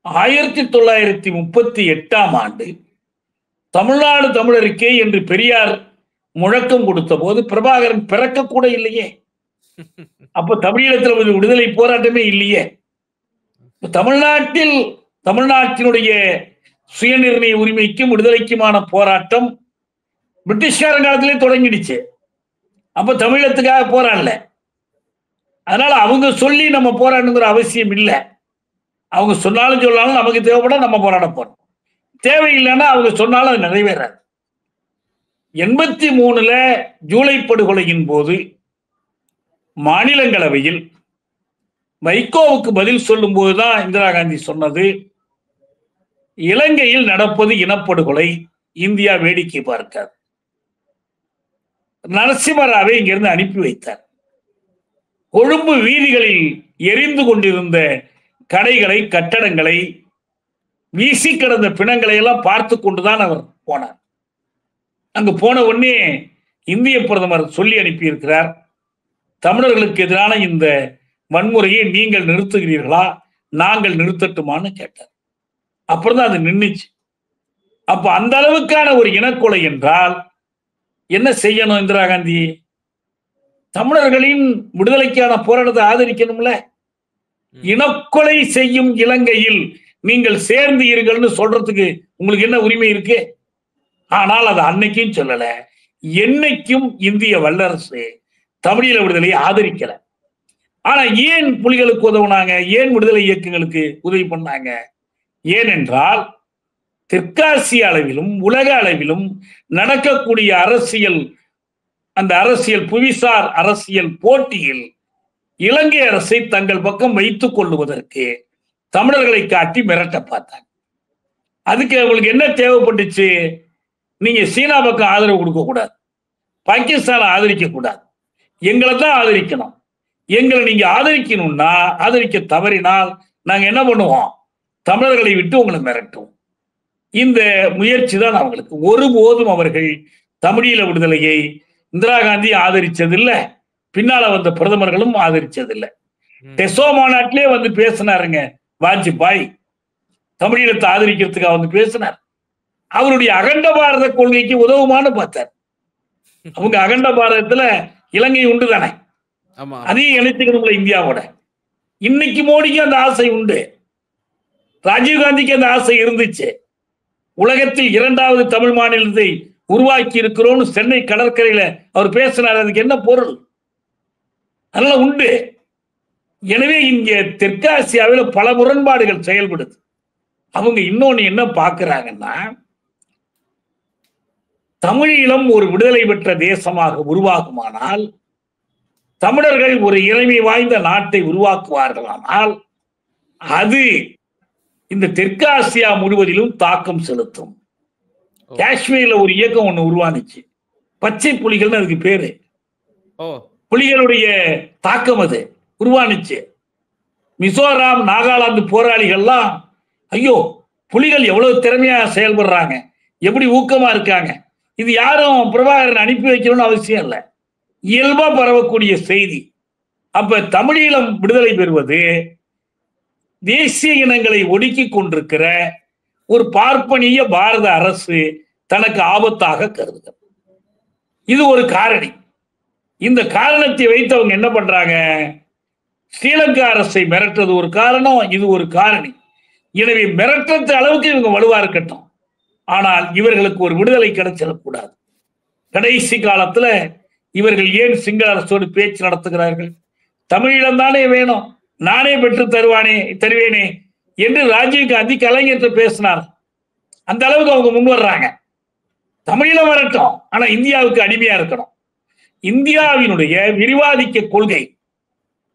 1938ஆம் ஆண்டு தமிழ்நாடு தமிழருக்கே என்று பெரியார் முழக்கம் கொடுத்த போது பிரபாகரன் பிறக்க கூட இல்லையே. அப்ப தமிழீழத்தில் விடுதலை போராட்டமே இல்லையே. தமிழ்நாட்டினுடைய சுயநிர்ணய உரிமைக்கும் விடுதலைக்குமான போராட்டம் பிரிட்டிஷ்கார காலத்திலே தொடங்கிடுச்சு. அப்ப தமிழகத்துக்காக போராடல. அதனால அவங்க சொல்லி நம்ம போராடணுங்கிற அவசியம் இல்லை. அவங்க சொன்னாலும் சொன்னாலும் நமக்கு தேவைப்பட நம்ம போராட போறோம். தேவையில்லைன்னா அவங்க சொன்னாலும் அது நிறைவேறாது. 83 ஜூலை படுகொலையின் போது மாநிலங்களவையில் வைகோவுக்கு பதில் சொல்லும் போதுதான் இந்திரா காந்தி சொன்னது, இலங்கையில் நடப்பது இனப்படுகொலை, இந்தியா வேடிக்கை பார்க்காது. நரசிம்மராவை இங்கிருந்து அனுப்பி வைத்தார். கொழும்பு வீதிகளில் எரிந்து கொண்டிருந்த கடைகளை, கட்டடங்களை, வீசி கிடந்த பிணங்களை எல்லாம் பார்த்து கொண்டுதான் அவர் போனார். அங்கு போன உடனே இந்திய பிரதமர் சொல்லி அனுப்பியிருக்கிறார், தமிழர்களுக்கு எதிரான இந்த வன்முறையை நீங்கள் நிறுத்துகிறீர்களா, நாங்கள் நிறுத்தட்டுமான்னு கேட்டார். அப்புறம் தான் அது நின்றுச்சு. அப்ப அந்த அளவுக்கான ஒரு இனக்கொலை என்றால் என்ன செய்யணும் இந்திரா காந்தி? தமிழர்களின் விடுதலைக்கான போராட்டத்தை ஆதரிக்கணும்ல. இனக்கொலை செய்யும் இலங்கையில் நீங்கள் சேர்ந்து இருங்கள்னு சொல்றதுக்கு உங்களுக்கு என்ன உரிமை இருக்கு? ஆனால் அது அன்னைக்கும் சொல்லல, என்னைக்கும் இந்திய வல்லரசு தமிழீழ விடுதலையை ஆதரிக்கல. ஆனா ஏன் புலிகளுக்கு உதவுனாங்க? ஏன் விடுதலை இயக்கங்களுக்கு உதவி பண்ணாங்க? ஏனென்றால் தெற்காசிய அளவிலும் உலக அளவிலும் நடக்கக்கூடிய அரசியல், அந்த அரசியல் புவிசார் அரசியல் போட்டியில் இலங்கை அரசை தங்கள் பக்கம் வைத்துக் கொள்ளுவதற்கு தமிழர்களை காட்டி மிரட்ட பார்த்தாங்க. அதுக்கு அவங்களுக்கு என்ன தேவைப்பட்டுச்சு? நீங்க சீனா பக்கம் ஆதரவு கொடுக்க கூடாது, பாகிஸ்தான் ஆதரிக்க கூடாது, எங்களை தான் ஆதரிக்கணும். எங்களை நீங்க ஆதரிக்கணும்னா, ஆதரிக்க தவறினால் நாங்க என்ன பண்ணுவோம்? தமிழர்களை விட்டு உங்களை மிரட்டுவோம். இந்த முயற்சி தான் அவங்களுக்கு. ஒருபோதும் அவர்கள் தமிழீழ விடுதலையை இந்திரா காந்தி ஆதரிச்சதில்லை, பின்னால வந்த பிரதமர்களும் ஆதரிச்சதில்லை. டெசோ மாநாட்டிலே வந்து பேசினாருங்க வாஜ்பாய், தமிழீழத்தை ஆதரிக்கிறதுக்காக வந்து பேசினார். அவருடைய அகண்ட பாரத கொள்கைக்கு உதவுமான்னு பார்த்தார். அவங்க அகண்ட பாரதத்துல இலங்கை உண்டு தானே, அதையும் இணைத்துக்கணும்ல இந்தியாவோட. இன்னைக்கு மோடிக்கு அந்த ஆசை உண்டு, ராஜீவ்காந்திக்கு அந்த ஆசை இருந்துச்சு. உலகத்தில் 2வது தமிழ் மாநிலத்தை உருவாக்கி இருக்கிறோம் சென்னை கடற்கரையில அவர் பேசினார். அதுக்கு என்ன பொருள்? அதனால உண்டு. எனவே இங்க தெற்காசியாவில் பல முரண்பாடுகள் செயல்படுது. அவங்க இன்னொன்னு என்ன பார்க்கிறாங்கன்னா, தமிழீழம் ஒரு விடுதலை பெற்ற தேசமாக உருவாகுமானால், தமிழர்கள் ஒரு இறைமை வாய்ந்த நாட்டை உருவாக்குவார்களானால், அது இந்த தெற்காசியா முழுவதிலும் தாக்கம் செலுத்தும். காஷ்மீர்ல ஒரு இயக்கம் ஒண்ணு உருவானுச்சு, பச்சை புலிகள்னு அதுக்கு பேரு. புலிகளுடைய தாக்கம் அது உருவானுச்சு. மிசோராம், நாகாலாந்து போராளிகள்லாம், ஐயோ புலிகள் எவ்வளவு திறமையா செயல்படுறாங்க, எப்படி ஊக்கமா இருக்காங்க, இது யாரும் பிரபாகரன் அனுப்பி வைக்கணும்னு அவசியம் இல்லை, இயல்பா பரவக்கூடிய செய்தி. அப்ப தமிழீழம் விடுதலை பெறுவது தேசிய இனங்களை ஒடுக்கி கொண்டிருக்கிற ஒரு பார்ப்பனிய பாரத அரசு தனக்கு ஆபத்தாக கருதுகிறது. இது ஒரு காரணி. இந்த காரணத்தை வைத்து அவங்க என்ன பண்றாங்க? ஸ்ரீலங்கா அரசை மிரட்டுறது ஒரு காரணம், இது ஒரு காரணி. எனவே மிரட்டுறது அளவுக்கு இவங்க வலுவா இருக்கட்டும், ஆனால் இவர்களுக்கு ஒரு விடுதலை கிடைச்சிடக்கூடாது. கடைசி காலத்துல இவர்கள் ஏன் சிங்கள அரசோடு பேச்சு நடத்துகிறார்கள்? தமிழீழம் தானே வேணும், நானே பெற்று தருவேனே என்று ராஜீவ்காந்தி கலைஞர்கிட்ட பேசினார். அந்த அளவுக்கு அவங்க முன் வர்றாங்க. தமிழீழம் வரட்டும், ஆனா இந்தியாவுக்கு அடிமையா இருக்கணும். இந்தியாவினுடைய விரிவாதிக்க கொள்கை,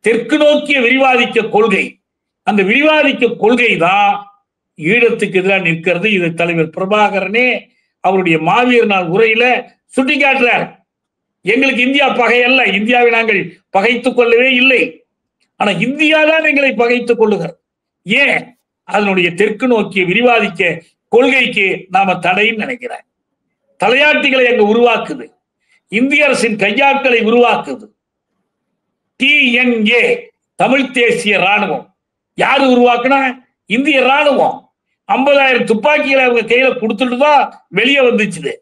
தெற்கு நோக்கிய விரிவாதிக்க கொள்கை, அந்த விரிவாதிக்க கொள்கை தான் ஈழத்துக்கு எதிராக நிற்கிறது. இது தலைவர் பிரபாகரனே அவருடைய மாவீர் நாள் உரையில சுட்டி காட்டுறார். எங்களுக்கு இந்தியா பகை அல்ல, இந்தியாவை நாங்கள் பகைத்துக் கொள்ளவே இல்லை, ஆனா இந்தியா தான் எங்களை பகைத்துக் கொள்ளுகிறது. ஏன்? அதனுடைய தெற்கு நோக்கிய விரிவாதிக்க கொள்கைக்கு நாம தடைன்னு நினைக்கிறேன். தலையாட்டிகளை அங்கு உருவாக்குது, இந்திய அரசின் கையாட்களை உருவாக்குது. TNA தமிழ் தேசிய ராணுவம் யாரு உருவாக்குனா? இந்திய ராணுவம். 50,000 துப்பாக்கிகளை அவங்க கையில கொடுத்துட்டு தான் வெளியே வந்துச்சு.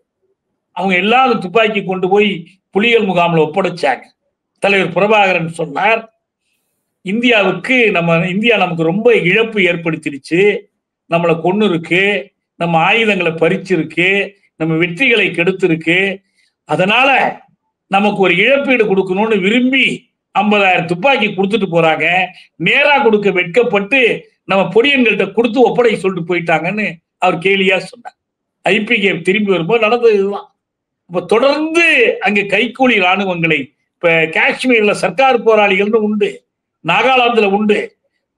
அவங்க எல்லாரும் துப்பாக்கி கொண்டு போய் புலிகள் முகாமில் ஒப்படைச்சாங்க. தலைவர் பிரபாகரன் சொன்னார், இந்தியாவுக்கு இந்தியா நமக்கு ரொம்ப இழப்பு ஏற்படுத்திடுச்சு, நம்மளை கொன்னு இருக்கு, நம்ம ஆயுதங்களை பறிச்சிருக்கு, நம்ம வெற்றிகளை கெடுத்திருக்கு, அதனால நமக்கு ஒரு இழப்பீடு கொடுக்கணும்னு விரும்பி 50,000 துப்பாக்கி கொடுத்துட்டு போறாங்க. நேரா கொடுக்க வெட்கப்பட்டு நம்ம பொடியன்கள்ட்ட கொடுத்து ஒப்படை சொல்லிட்டு போயிட்டாங்கன்னு அவர் கேலியா சொன்னார். IPK திரும்பி வரும்போது நடந்தது இதுதான். இப்ப தொடர்ந்து அங்க கைக்கூலி ராணுவங்களை, இப்ப காஷ்மீர்ல சர்க்கார் போராளிகள்னு உண்டு, நாகாலாந்துல உண்டு,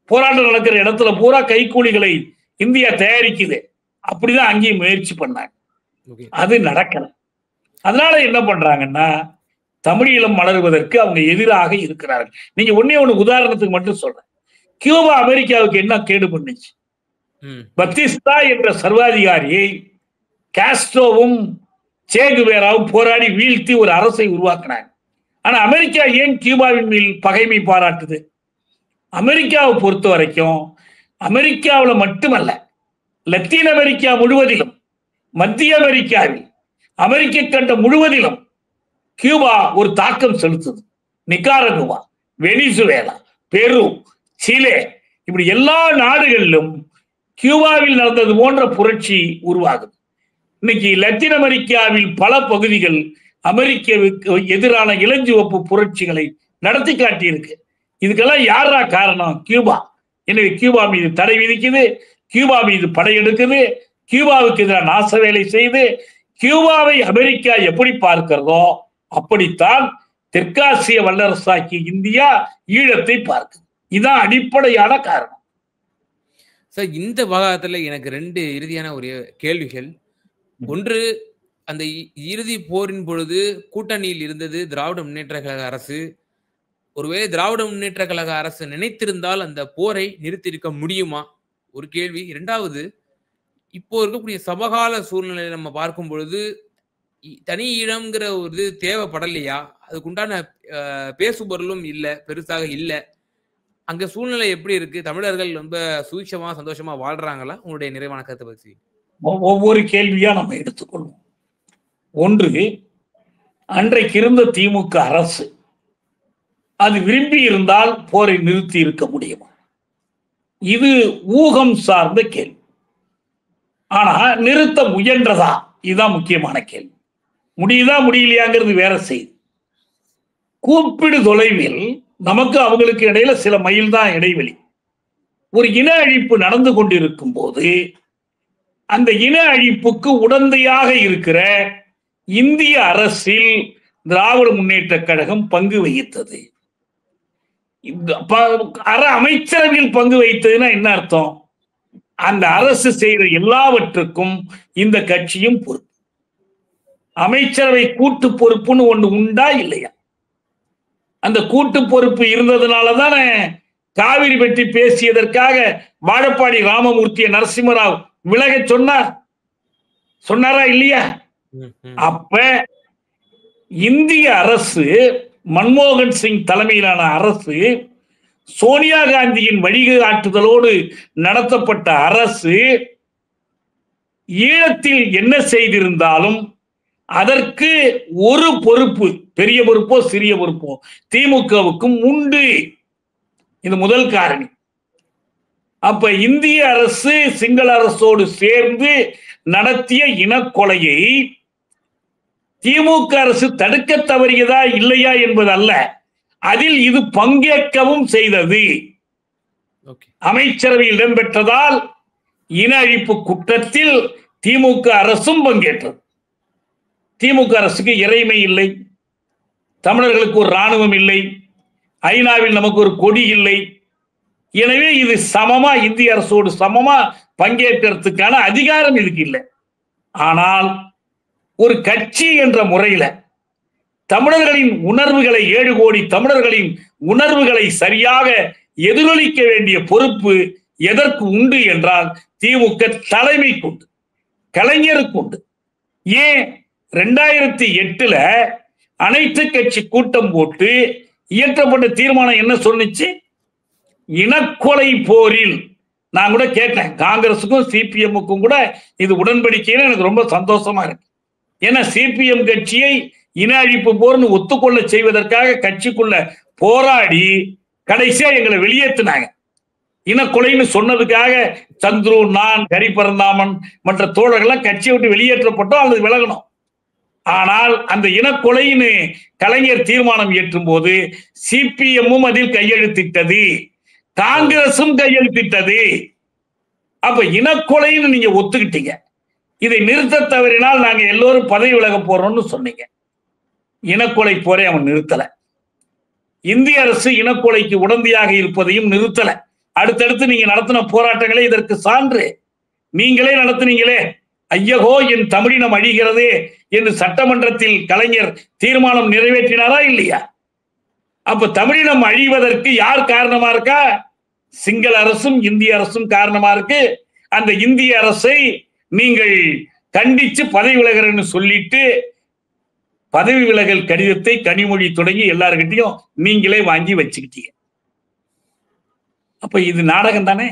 போராட்டம் நடக்கிற இடத்துல பூரா கைக்கூலிகளை இந்தியா தயாரிக்குது. அப்படிதான் அங்கேயும் முயற்சி பண்ணாங்க, அது நடக்கல. அதனால என்ன பண்றாங்கன்னா, தமிழீழம் மலர்வதற்கு அவங்க எதிராக இருக்கிறார்கள். நீங்க ஒன்னே ஒண்ணு உதாரணத்துக்கு மட்டும் சொல்றேன். கியூபா அமெரிக்காவுக்கு என்ன கேடு பண்ணுச்சு? பத்திஸ்தா என்ற சர்வாதிகாரியை காஸ்ட்ரோவும் சேகுவேராவும் போராடி வீழ்த்தி ஒரு அரசை உருவாக்கினாங்க. ஆனா அமெரிக்கா ஏன் கியூபாவின் மேல் பகைமை பாராட்டுது? அமெரிக்காவை பொறுத்த வரைக்கும், அமெரிக்காவில் மட்டுமல்ல, லத்தீன் அமெரிக்கா முழுவதிலும், மத்திய அமெரிக்காவில், அமெரிக்க கண்டம் முழுவதிலும் கியூபா ஒரு தாக்கம் செலுத்துது. நிகாரகுவா, வெனிசுவேலா, பெரு, சிலே, இப்படி எல்லா நாடுகளிலும் கியூபாவில் நடந்தது போன்ற புரட்சி உருவாகுது. இன்னைக்கு லத்தீன் அமெரிக்காவில் பல பகுதிகள் அமெரிக்காவுக்கு எதிரான இளஞ்சிவப்பு புரட்சிகளை நடத்தி காட்டியிருக்கு. இதுக்கெல்லாம் யாரா காரணம்? கியூபா. எனவே கியூபா மீது தடை விதிக்குது, கியூபா மீது படையெடுக்குது, கியூபாவுக்கு எதிராக நாச வேலை செய்து, கியூபாவை அமெரிக்கா எப்படி பார்க்கிறதோ அப்படித்தான் தெற்காசிய வல்லரசாக்கி இந்தியா ஈழத்தை பார்க்குது. இதுதான் அடிப்படையான காரணம். சார், இந்த விவகாரத்துல எனக்கு 2 இறுதியான ஒரு கேள்விகள். ஒன்று, அந்த இறுதி போரின் பொழுது கூட்டணியில் இருந்தது திராவிட முன்னேற்ற கழக அரசு. ஒருவேளை திராவிட முன்னேற்ற கழக அரசு நினைத்திருந்தால் அந்த போரை நிறுத்தியிருக்க முடியுமா? ஒரு கேள்வி. 2வது, இப்போ இருக்கக்கூடிய சமகால சூழ்நிலையை நம்ம பார்க்கும் பொழுது தனி ஈழம்ங்கிற ஒரு இது தேவைப்படலையா? அதுக்குண்டான பேசுபொருளும் இல்லை, பெருசாக இல்லை. அங்க சூழ்நிலை எப்படி இருக்கு? தமிழர்கள் ரொம்ப சுவிட்சமா சந்தோஷமா வாழ்றாங்களா? உங்களுடைய நிறைவான கருத்தை பற்றி. ஒவ்வொரு கேள்வியா நம்ம எடுத்துக்கொள்வோம். ஒன்று, அன்றைக்கு இருந்த திமுக அரசு அது விரும்பி இருந்தால் போரை நிறுத்தி இருக்க முடியுமா? இது ஊகம் சார்ந்த கேள்வி. ஆனா நிறுத்த முயன்றதா? இதுதான் முக்கியமான கேள்வி. முடியுதா முடியலையாங்கிறது வேற செய்தி. கூப்பிடு தொலைவில் நமக்கு அவங்களுக்கு இடையில சில மைல் தான் இடைவெளி. ஒரு இன அழிப்பு நடந்து கொண்டிருக்கும் போது அந்த இன அழிப்புக்கு உடந்தையாக இருக்கிற இந்திய அரசில் திராவிட முன்னேற்ற கழகம் பங்கு வகித்தது. அமைச்சரவையில் பங்கு வகித்ததுன்னா என்ன அர்த்தம்? அந்த அரசு செய்த எல்லாவற்றுக்கும் இந்த கட்சியும் பொறுப்பு. அமைச்சரவை கூட்டு பொறுப்புன்னு ஒண்ணு உண்டா இல்லையா? அந்த கூட்டு பொறுப்பு இருந்ததுனாலதானே காவிரி பற்றி பேசியதற்காக வாழப்பாடி ராமமூர்த்தியை நரசிம்மராவ் விலக சொன்னாரா இல்லையா? அப்ப இந்திய அரசு, மன்மோகன் சிங் தலைமையிலான அரசு, சோனியா காந்தியின் வழிகாட்டுதலோடு நடத்தப்பட்ட அரசு ஈழத்தில் என்ன செய்திருந்தாலும் அதற்கு ஒரு பொறுப்பு, பெரிய பொறுப்போ சிறிய பொறுப்போ திமுகவுக்கும் உண்டு. இது முதல் காரணி. அப்ப இந்திய அரசு சிங்கள அரசோடு சேர்ந்து நடத்திய இனக்கொலையை திமுக அரசு தடுக்க தவறியதா இல்லையா என்பது அல்ல, அதில் இது பங்கேற்கவும் செய்தது. அமைச்சரவையில் இடம்பெற்றதால் இன அழிப்பு குற்றத்தில் திமுக அரசும் பங்கேற்றது. திமுக அரசுக்கு இறைமை இல்லை, தமிழர்களுக்கு ஒரு இராணுவம் இல்லை, ஐநாவில் நமக்கு ஒரு கொடி இல்லை. எனவே இது சமமா, இந்திய அரசோடு சமமா பங்கேற்கிறதுக்கான அதிகாரம் இதுக்கு இல்லை. ஆனால் ஒரு கட்சி என்ற முறையில தமிழர்களின் உணர்வுகளை, 7 கோடி தமிழர்களின் உணர்வுகளை சரியாக எதிரொலிக்க வேண்டிய பொறுப்பு எதற்கு உண்டு என்றால் திமுக தலைமைக்கு உண்டு, கலைஞருக்கு உண்டு. ஏன் 2008 அனைத்து கட்சி கூட்டம் போட்டு இயற்றப்பட்ட தீர்மானம் என்ன சொன்னிச்சு? இனக்கொலை போரில் நான் கூட கேட்டேன், காங்கிரசுக்கும் சிபிஎம்முக்கும் கூட இது உடன்படிக்கைன்னு எனக்கு ரொம்ப சந்தோஷமா இருக்கு. ஏன்னா சிபிஎம் கட்சியை இன அழிப்பு போர்னு ஒத்துக்கொள்ள செய்வதற்காக கட்சிக்குள்ள போராடி கடைசியா எங்களை வெளியேற்றினாங்க. இனக்கொலைன்னு சொன்னதுக்காக சந்துரு, நான், ஹரிபரந்தாமன் மற்ற தோழர்கள்லாம் கட்சியை விட்டு வெளியேற்றப்பட்டோம் அல்லது விலகணும். ஆனால் அந்த இனக்கொலைன்னு கலைஞர் தீர்மானம் இயற்றும் போது சிபிஎம்மும் அதில் கையெழுத்திட்டது, காங்கிரசும் கையெழுத்திட்டது. அப்ப இனக்கொலைன்னு நீங்க ஒத்துக்கிட்டீங்க. இதை நிறுத்த தவறினால் நாங்க எல்லோரும் பதவி விலக போறோம்னு சொன்னீங்க. இனக்கொலை போரை அவன் நிறுத்தல. இந்திய அரசு இனக்கொலைக்கு உடந்தையாக இருப்பதையும் நிறுத்தல. அடுத்தடுத்து நீங்க நடத்தின போராட்டங்களே இதற்கு சான்று. நீங்களே நடத்தினீங்களே, ஐயகோ என் தமிழினம் அழிகிறதே என்று சட்டமன்றத்தில் கலைஞர் தீர்மானம் நிறைவேற்றினாரா இல்லையா? அப்ப தமிழினம் அழிவதற்கு யார் காரணமா இருக்கா? சிங்கள அரசும் இந்திய அரசும் காரணமா இருக்கு. அந்த இந்திய அரசை நீங்கள் கண்டிச்சு பதவி விலகிறன்னு சொல்லிட்டு பதவி விலகல் கடிதத்தை கனிமொழி தொடங்கி எல்லார்கிட்டையும் நீங்களே வாங்கி வச்சுக்கிட்டீங்க. அப்ப இது நாடகம் தானே.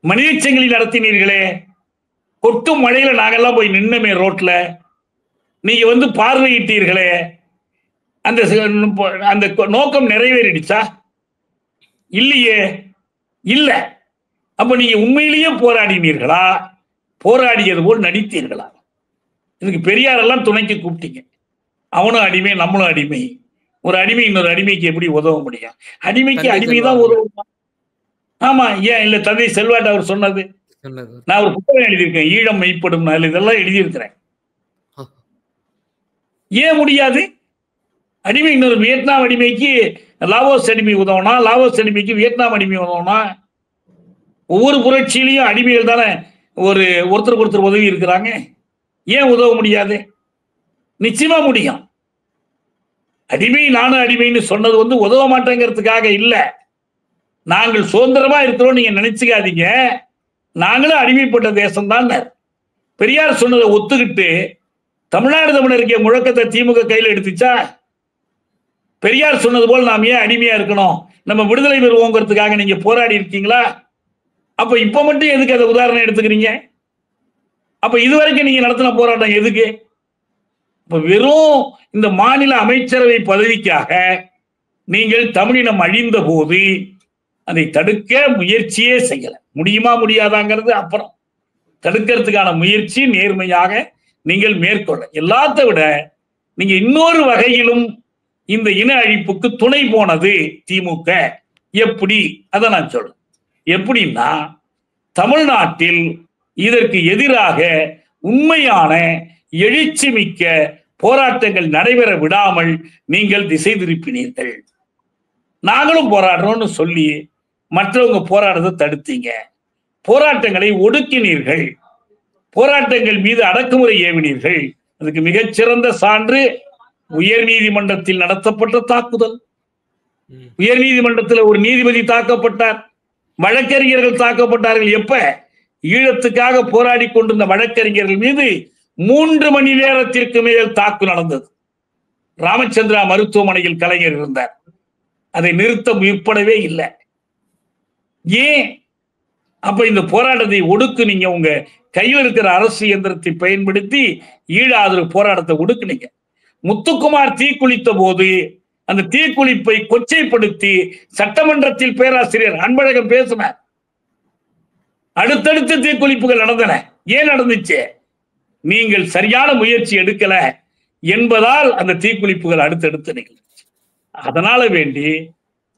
மனித சங்கிலி நடத்தினீர்களே, கொட்டும் மழையில நாங்கெல்லாம் போய் நின்னமே ரோட்ல, நீங்க பார்வையிட்டீர்களே, அந்த அந்த நோக்கம் நிறைவேறிடுச்சா? இல்லையே. இல்ல. அப்ப நீங்க உண்மையிலேயே போராடினீர்களா, போராடியது போல் நடித்தீர்களா? இதுக்கு பெரியார் எல்லாம் துணைக்கு கூப்பிட்டீங்க. அவனும் அடிமை, நம்மளும் அடிமை. ஒரு அடிமை இன்னொரு அடிமைக்கு எப்படி உதவ முடியும்? அடிமைக்கு அடிமைதான் உதவும். ஆமா, ஏன் இல்ல? தந்தை செல்வாட்டு அவர் சொன்னது. நான் ஒரு புத்தகம் எழுதியிருக்கேன், ஈழம் மெய்ப்படும். இதெல்லாம் எழுதியிருக்கிறேன். ஏன் முடியாது? அடிமை இன்னொரு வியட்நாம் அடிமைக்கு லாவோஸ் அடிமை உதவனா, லாவோஸ் அடிமைக்கு வியட்நாம் அடிமை உதவனா? ஒவ்வொரு புரட்சியிலையும் அடிமைகள் தானே ஒருத்தருக்கு ஒருத்தர் உதவி இருக்கிறாங்க. ஏன் உதவ முடியாது? நிச்சயமா முடியும். அடிமை நானும் அடிமைன்னு சொன்னது உதவ மாட்டேங்கிறதுக்காக இல்ல. நாங்கள் சுதந்திரமா இருக்கிறோம் நீங்க நினைச்சுக்காதீங்க. நாங்களும் அடிமைப்பட்ட தேசம் தான். பெரியார் சொன்னதை ஒத்துக்கிட்டு தமிழ்நாடு தமிழருக்கே முழக்கத்தை திமுக கையில் எடுத்துச்சா? பெரியார் சொன்னது போல் நாம் ஏன் அடிமையா இருக்கணும், நம்ம விடுதலை பெறுவோங்கிறதுக்காக நீங்க போராடி இருக்கீங்களா? அப்ப இப்ப மட்டும் எதுக்கு அதை உதாரணம் எடுத்துக்கிறீங்க? அப்ப இதுவரைக்கும் நீங்க நடத்தின போராட்டம் எதுக்கு? இப்ப வெறும் இந்த மாநில அமைச்சரவை பதவிக்காக நீங்கள் தமிழினம் அழிந்த போது அதை தடுக்க முயற்சியே செய்யல. முடியுமா முடியாதாங்கிறது அப்புறம். தடுக்கிறதுக்கான முயற்சி நேர்மையாக நீங்கள் மேற்கொள்ள. எல்லாத்த விட நீங்க இன்னொரு வகையிலும் இந்த இன அழிப்புக்கு துணை போனது திமுக. எப்படி? அதை நான் சொல்றேன். எப்படின்னா, தமிழ்நாட்டில் இதற்கு எதிராக உண்மையான எழுச்சி மிக்க போராட்டங்கள் நடைபெற விடாமல் நீங்கள் திசை திருப்பினீர்கள். நாங்களும் போராடுறோம்னு சொல்லி மற்றவங்க போராடுறதை தடுத்தீங்க. போராட்டங்களை ஒடுக்கினீர்கள். போராட்டங்கள் மீது அடக்குமுறை ஏவினீர்கள். அதுக்கு மிகச்சிறந்த சான்று உயர் நீதிமன்றத்தில் நடத்தப்பட்ட தாக்குதல். உயர் நீதிமன்றத்தில் ஒரு நீதிபதி தாக்கப்பட்டார், வழக்கறிஞர்கள் தாக்கப்பட்டார்கள். எப்ப? ஈழத்துக்காக போராடி கொண்டிருந்த வழக்கறிஞர்கள் மீது 3 மணி நேரத்திற்கு மேல் தாக்கு நடந்தது. ராமச்சந்திரா மருத்துவமனையில் கலைஞர் இருந்தார். அதை நிறுத்த முற்படவே இல்லை. ஏன்? அப்ப இந்த போராட்டத்தை ஒடுக்கு நீங்க உங்க கையில் இருக்கிற அரசு இயந்திரத்தை பயன்படுத்தி ஈழ ஆதரவு போராட்டத்தை ஒடுக்குனீங்க. முத்துக்குமார் தீக்குளித்த போது அந்த தீக்குளிப்பை கொச்சைப்படுத்தி சட்டமன்றத்தில் பேராசிரியர் அன்பழகன் பேசினார். அடுத்தடுத்து தீக்குளிப்புகள் நடந்தன. ஏன் நடந்துச்சு? நீங்கள் சரியான முயற்சி எடுக்கல என்பதால் அந்த தீக்குளிப்புகள் அடுத்தடுத்து நிகழ்ச்சி. அதனால வேண்டி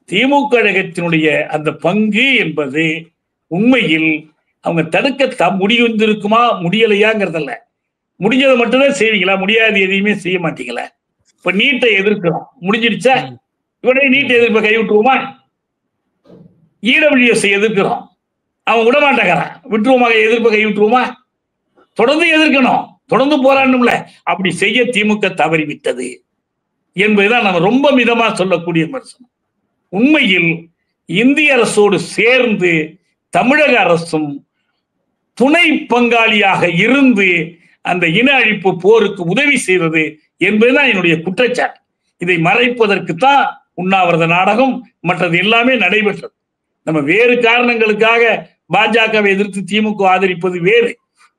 திமுக கழகத்தினுடைய அந்த பங்கு என்பது உண்மையில் அவங்க தடுக்க முடிந்திருக்குமா முடியலையாங்கிறதல்ல. முடிஞ்சதை மட்டும்தான் செய்வீங்களா? முடியாது எதையுமே செய்ய மாட்டீங்களா? இப்ப நீட்டை எதிர்க்கிறோம், முடிஞ்சிடுச்சா? இவனே நீட்டை எதிர்ப்பை கைவிட்டுருவோமா? இடபிள்யூஎஸ் எதிர்க்கிறோம், அவன் விட மாட்டேங்கிறான், விட்டுருவோமாக? எதிர்ப்பை கைவிட்டுருவோமா? தொடர்ந்து எதிர்க்கணும், தொடர்ந்து போராடணும்ல. அப்படி செய்ய திமுக தவறிவிட்டது என்பதுதான் நம்ம ரொம்ப மிதமா சொல்லக்கூடிய விமர்சனம். உண்மையில் இந்திய அரசோடு சேர்ந்து தமிழக அரசும் துணை பங்காளியாக இருந்து அந்த இன அழிப்பு போருக்கு உதவி செய்தது என்பதுதான் என்னுடைய குற்றச்சாட்டு. இதை மறைப்பதற்கு தான் உண்ணாவிரத நாடகம் மற்றது எல்லாமே நடைபெற்றது. நம்ம வேறு காரணங்களுக்காக பாஜகவை எதிர்த்து திமுக ஆதரிப்பது வேறு.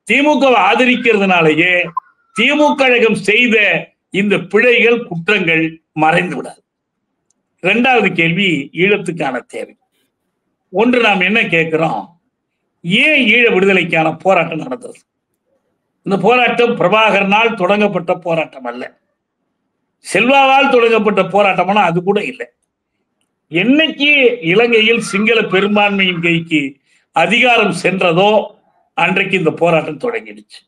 திமுகவை ஆதரிக்கிறதுனாலேயே திமுக கழகம் செய்த இந்த பிழைகள் குற்றங்கள் மறைந்து விடாது. இரண்டாவது கேள்வி ஈழத்துக்கான தேவை. ஒன்று, நாம் என்ன கேட்கிறோம்? ஏன் ஈழ விடுதலைக்கான போராட்டம் நடந்தது? இந்த போராட்டம் பிரபாகரனால் தொடங்கப்பட்ட போராட்டம் அல்ல, செல்வாவால் தொடங்கப்பட்ட போராட்டம்னா அது கூட இல்லை. என்னைக்கு இலங்கையில் சிங்கள பெரும்பான்மையின் கைக்கு அதிகாரம் சென்றதோ அன்றைக்கு இந்த போராட்டம் தொடங்கிடுச்சு.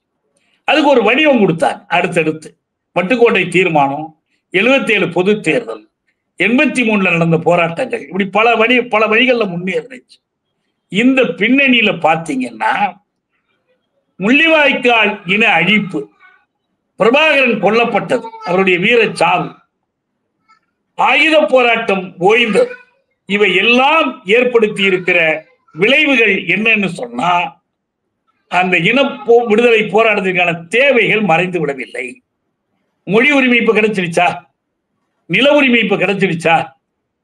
அதுக்கு ஒரு வடிவம் கொடுத்தாங்க. அடுத்தடுத்து மட்டுக்கோட்டை தீர்மானம், 77 பொது தேர்தல், 83 நடந்த போராட்டங்கள், இப்படி பல வழிகளில் முன்னேறிச்சு. இந்த பின்னணியில பாத்தீங்கன்னா முள்ளிவாய்க்கால் இன அழிப்பு, பிரபாகரன் கொல்லப்பட்டது, அவருடைய வீர சாவு, ஆயுத போராட்டம் ஓய்ந்தது, இவை எல்லாம் ஏற்படுத்தி இருக்கிற விளைவுகள் என்னன்னு சொன்னா, அந்த இன விடுதலை போராட்டத்திற்கான தேவைகள் மறைந்து விடவில்லை. மொழி உரிமை இப்ப கிடைச்சிடுச்சா? நில உரிமை இப்ப கிடைச்சிடுச்சா?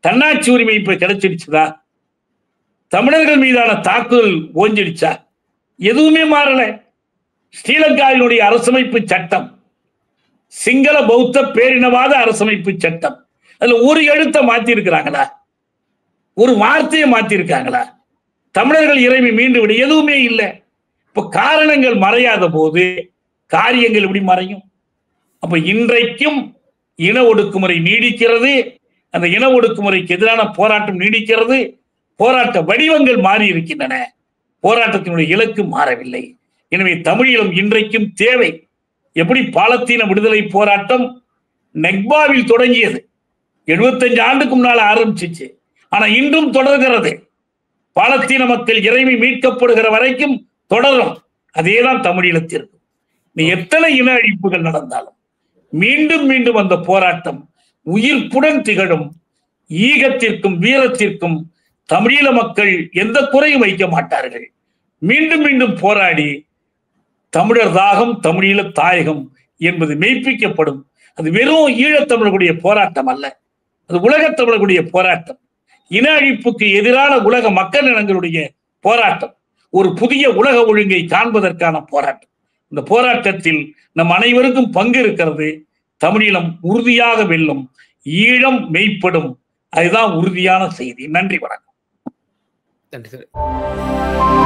தன்னாட்சி உரிமை இப்ப கிடைச்சிடுச்சுதா? தமிழர்கள் மீதான தாக்குதல் ஓஞ்சிடுச்சா? எதுவுமே மாறல. ஸ்ரீலங்காவினுடைய அரசமைப்பு சட்டம் சிங்கள பௌத்த பேரினவாத அரசமைப்பு சட்டம், அதுல ஒரு எழுத்தை மாத்தி இருக்கிறாங்களா? ஒரு வார்த்தையை மாத்தி இருக்காங்களா? தமிழர்கள் இறைமை மீண்டு விட எதுவுமே இல்லை. இப்ப காரணங்கள் மறையாத போது காரியங்கள் எப்படி மறையும்? அப்ப இன்றைக்கும் இன ஒடுக்குமுறை நீடிக்கிறது. அந்த இன ஒடுக்குமுறைக்கு எதிரான போராட்டம் நீடிக்கிறது. போராட்ட வடிவங்கள் மாறி இருக்கின்றன. போராட்டத்தினுடைய இலக்கு மாறவில்லை. எனவே தமிழீழம் இன்றைக்கும் தேவை. எப்படி பாலத்தீன விடுதலை போராட்டம் நெக்பாவில் தொடங்கியது, 75 ஆண்டுக்கு முன்னால் ஆரம்பிச்சிச்சு, ஆனா இன்றும் தொடர்கிறது. பாலத்தீன மக்கள் இறைமை மீட்கப்படுகிற வரைக்கும் தொடரும். அதேதான் தமிழீழத்திற்கு. நீ எத்தனை இன அழிப்புகள் நடந்தாலும் மீண்டும் மீண்டும் அந்த போராட்டம் உயிர்ப்புடன் திகழும். ஈகத்திற்கும் வீரத்திற்கும் தமிழீழ மக்கள் எந்த குறையும் வைக்க மாட்டார்கள். மீண்டும் மீண்டும் போராடி தமிழர் தாகம் தமிழீழ தாயகம் என்பது மெய்ப்பிக்கப்படும். அது வெறும் ஈழத்தமிழர்களுடைய போராட்டம் அல்ல, அது உலகத் தமிழர்களுடைய போராட்டம். இன அழிப்புக்கு எதிரான உலக மக்கள் இனங்களுடைய போராட்டம். ஒரு புதிய உலக ஒழுங்கை காண்பதற்கான போராட்டம். இந்த போராட்டத்தில் நம் அனைவருக்கும் பங்கு இருக்கிறது. தமிழீழம் உறுதியாக வெல்லும், ஈழம் மெய்ப்படும். அதுதான் உறுதியான செய்தி. நன்றி, வணக்கம். நன்றி சார்.